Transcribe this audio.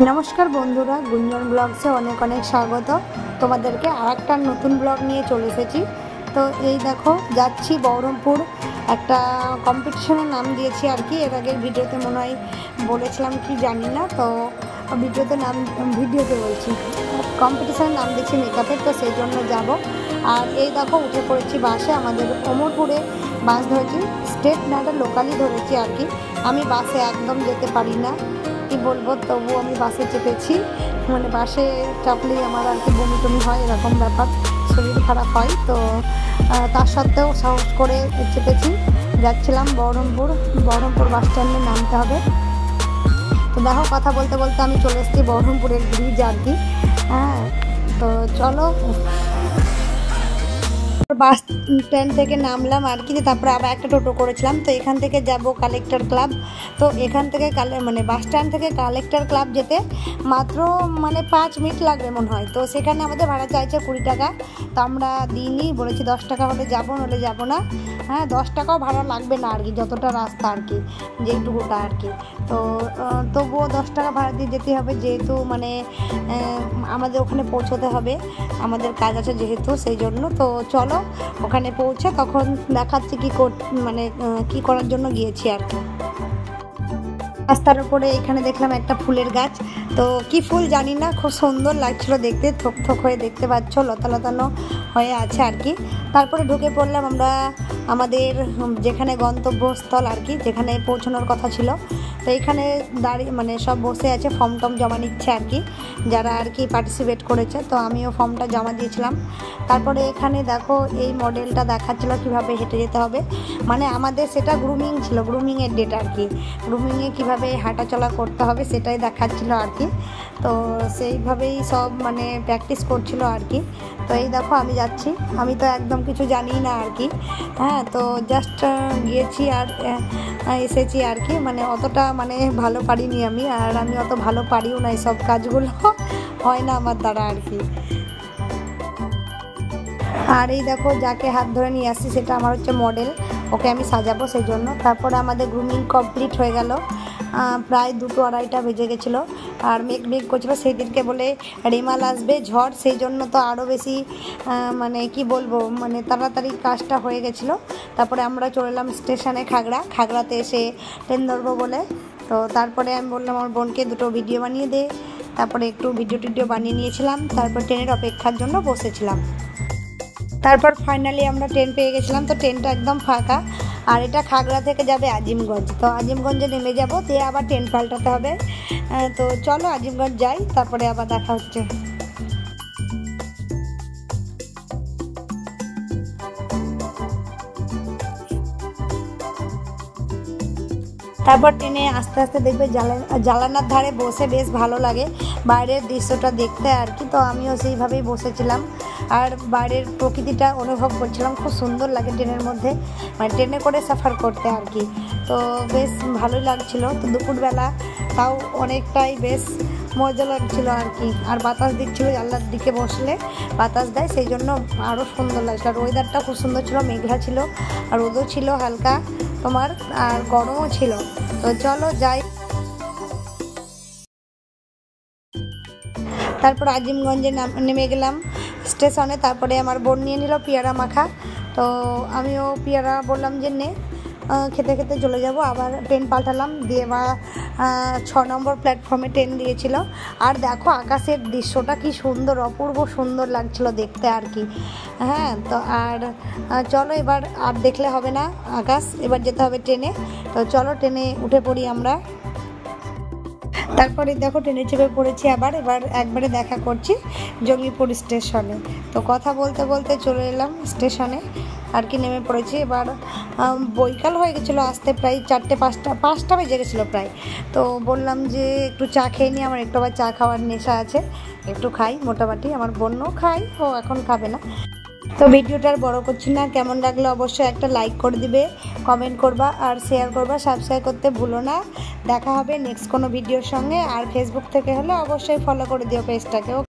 नमस्कार बंधुरा गुंजन ब्लग्से अनेक अनेक स्वागत तुम्हादेरके आरेकटा नतून ब्लग निये चले एसेछि। तो ये देखो जाच्छी बहरमपुर একটা কম্পিটিশনের নাম দিয়েছি আর কি। এর আগের ভিডিওতে মনে হয় বলেছিলাম কি জানি না, তো ভিডিওতে বলছি কম্পিটিশনের নাম দিয়েছি মেকআপের, তো সেই জন্য যাব। আর এই দেখো উঠে পড়েছি বাসে, আমাদের অমরপুরে বাস ধরেছি, স্টেট না এটা লোকালই ধরেছি আর কি। আমি বাসে একদম যেতে পারি না, কি বলবো, তবু আমি বাসে চেপেছি। মানে বাসে চাপলেই আমার আর কি বমি টমি হয়, এরকম ব্যাপার, শরীর খারাপ হয়। তো তার সত্ত্বেও সাহস করে চেপেছি, যাচ্ছিলাম বহরমপুর বাস স্ট্যান্ডে নামতে হবে। তো দেখো কথা বলতে বলতে আমি চলে এসেছি বহরমপুরের ব্রিজ আর কি। হ্যাঁ, তো চলো বাস স্ট্যান্ড থেকে নামলাম আর কি। তারপরে আবার একটা টোটো করেছিলাম, তো এখান থেকে যাব কালেক্টর ক্লাব। তো এখান থেকে মানে বাস স্ট্যান্ড থেকে কালেক্টর ক্লাব যেতে মাত্র 5 মিনিট লাগবে মনে হয়। তো সেখানে আমাদের ভাড়া চাইছে 20 টাকা, তো আমরা দিইনি, বলেছি 10 টাকা হলে যাবো, নলে যাব না। হ্যাঁ, 10 টাকাও ভাড়া লাগবে না আর কি, যতটা রাস্তা আর কি, যেটুকুটা আর কি। তো তবুও 10 টাকা ভাড়া দিয়ে যেতে হবে, যেহেতু আমাদের ওখানে পৌঁছতে হবে, আমাদের কাজ আছে যেহেতু, সেই জন্য। তো চলো ওখানে পৌঁছে তখন দেখাচ্ছি কি করার জন্য গিয়েছি আর কি। রাস্তার উপরে এখানে দেখলাম একটা ফুলের গাছ, তো কি ফুল জানি না, খুব সুন্দর লাগছিল দেখতে, থোক থোক হয়ে দেখতে পাচ্ছ, লতা লতানো হয়ে আছে আর কি। তারপরে ঢুকে পড়লাম আমরা আমাদের যেখানে গন্তব্যস্থল আর কি, যেখানে পৌঁছানোর কথা ছিল। তো এখানে দাঁড়িয়ে সব বসে আছে, ফর্ম টম জমা নিচ্ছে আর কি, যারা আর কি পার্টিসিপেট করেছে। তো আমিও ফর্মটা জমা দিয়েছিলাম। তারপরে এখানে দেখো এই মডেলটা দেখাচ্ছিল কীভাবে হেঁটে যেতে হবে, আমাদের সেটা গ্রুমিং ছিল, গ্রুমিংয়ের ডেট আর কি, গ্রুমিংয়ে কীভাবে হাঁটাচলা করতে হবে সেটাই দেখাচ্ছিল আর কি। তো সেইভাবেই সব প্র্যাকটিস করছিল আর কি। তো এই দেখো আমি যাচ্ছি, আমি তো একদম কিছু জানি না আর কি। হ্যাঁ, তো জাস্ট গিয়েছি আর এসেছি আর কি। অতটা ভালো পারিনি আমি, আর আমি অত ভালো পারিও না, সব কাজগুলো হয় না আমার দ্বারা আর কি। আর এই দেখো যাকে হাত ধরে নিয়ে আসছি সেটা আমার হচ্ছে মডেল, ওকে আমি সাজাবো সেই জন্য। তারপরে আমাদের গ্রুমিং কমপ্লিট হয়ে গেল, প্রায় 2-2:30 বেজে গেছিলো। আর মেঘ করছিলো, সেই দিনকে বলে রেমাল আসবে, ঝড়, সেই জন্য তো আরও বেশি কি বলবো, তাড়াতাড়ি কাজটা হয়ে গেছিলো। তারপরে আমরা চলে এলাম স্টেশনে খাগড়াতে এসে ট্রেন ধরবো বলে। তো তারপরে আমি বললাম আমার বোনকে দুটো ভিডিও বানিয়ে দে, তারপরে একটু ভিডিও বানিয়ে নিয়েছিলাম। তারপর ট্রেনের অপেক্ষার জন্য বসেছিলাম। তারপর ফাইনালি আমরা ট্রেন পেয়ে গেছিলাম, তো ট্রেনটা একদম ফাঁকা। আর এটা খাগড়া থেকে যাবে আজিমগঞ্জ, তো আজিমগঞ্জে নেমে যাব, দিয়ে আবার ট্রেন পাল্টাতে হবে। তো চলো আজিমগঞ্জ যাই, তারপরে আবার দেখা হচ্ছে। তারপর ট্রেনে আস্তে আস্তে দেখবে জানালার ধারে বসে বেশ ভালো লাগে বাইরের দৃশ্যটা দেখতে আর কি। তো আমিও সেইভাবেই বসেছিলাম আর বাইরের প্রকৃতিটা অনুভব করছিলাম, খুব সুন্দর লাগে ট্রেনের মধ্যে, ট্রেনে করে সাফার করতে আর কি। তো বেশ ভালোই লাগছিলো। তো দুপুরবেলা তাও অনেকটাই বেশ মজা লাগছিলো আর কি। আর বাতাস দিচ্ছিলো, জানলার দিকে বসলে বাতাস দেয়, সেই জন্য আরও সুন্দর লাগছিলো। আর ওয়েদারটা খুব সুন্দর ছিল, মেঘলা ছিল, আর রোদও ছিল হালকা তোমার, আর গরমও ছিল। তো চলো যাই। তারপর আজিমগঞ্জে নেমে গেলাম স্টেশনে। তারপরে আমার বোন নিয়ে নিল পেয়ারা মাখা, তো আমিও পেয়ারা বললাম যে নে, খেতে খেতে চলে যাব। আবার ট্রেন পাল্টালাম, দিয়ে 6 নম্বর প্ল্যাটফর্মে ট্রেন দিয়েছিল। আর দেখো আকাশের দৃশ্যটা কি সুন্দর, অপূর্ব সুন্দর লাগছিল দেখতে আর কি। হ্যাঁ, তো আর চলো এবার আর দেখলে হবে না আকাশ, এবার যেতে হবে ট্রেনে। তো চলো ট্রেনে উঠে পড়ি আমরা। তারপরে দেখো ট্রেনে চেপে পড়েছি এবার একবারে দেখা করছি জঙ্গিপুর স্টেশনে। তো কথা বলতে বলতে চলে এলাম স্টেশনে আর কি, নেমে পড়েছি। এবার বৈকাল হয়ে গেছিলো, আসতে প্রায় 4-5টা বেজে গেছিলো প্রায়। তো বললাম যে একটু চা খেয়ে নিই, আমার একটু আবার চা খাওয়ার নেশা আছে, একটু খাই মোটামুটি। আমার বোনও খাই, ও এখন খাবে না। তো ভিডিওটা আর বড় করছি না, কেমন লাগলো অবশ্যই একটা লাইক করে দিবে, কমেন্ট করবা আর শেয়ার করবা, সাবস্ক্রাইব করতে ভুলো না। দেখা হবে নেক্সট কোনো ভিডিওর সঙ্গে। আর ফেসবুক থেকে হলে অবশ্যই ফলো করে দিও পেজটাকে।